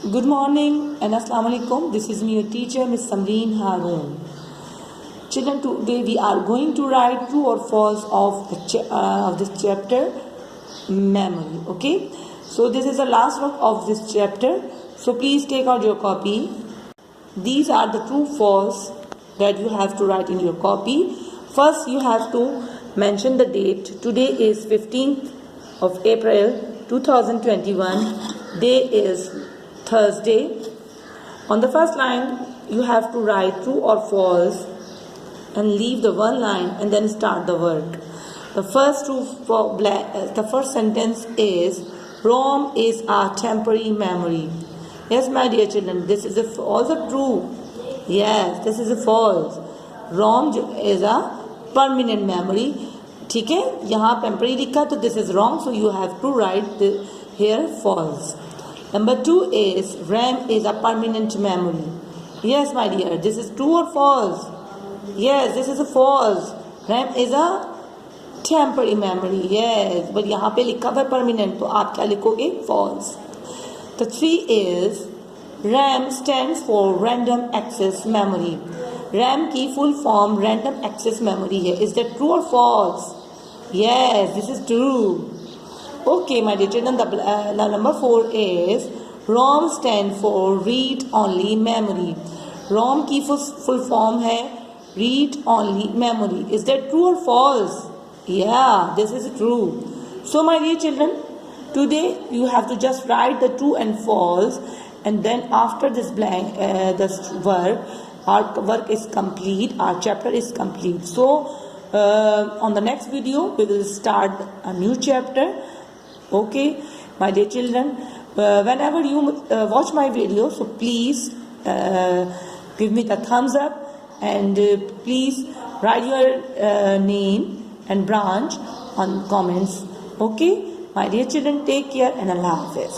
Good morning and Assalamu alaikum. This is me, your teacher, Miss Samreen Haroon. Children, today we are going to write true or false of this chapter, memory. Okay. So this is the last work of this chapter. So please take out your copy. These are the true false that you have to write in your copy. First, you have to mention the date. Today is 15th of April 2021. Day is Thursday. On the first line, you have to write true or false and leave the one line and then start the work. The first sentence is ROM is a temporary memory. Yes, my dear children, this is also true. Yes, this is a false. ROM is a permanent memory. ठीक है, यहाँ temporary लिखा तो this is wrong, so you have to write here false. Number 2 is RAM is a permanent memory. Yes, my dear, this is true or false? Yes, this is a false. RAM is a temporary memory. Yes, but यहाँ पे लिखा हुआ permanent, तो आप क्या लिखोगे? False. The 3 is RAM stands for random access memory. RAM की full form random access memory है. Is that true or false? Yes, this is true. Okay, my dear children, the number 4 is ROM stand for read only memory. ROM की full form है read only memory. Is that true or false? Yeah, this is true. So my dear children, today you have to just write the true and false, and then after this blank this work, our work is complete, our chapter is complete. So on the next video we will start a new chapter. Okay, my dear children, whenever you watch my video, so please give me the thumbs up, and please write your name and branch on comments. Okay, my dear children, take care and Allah Hafiz.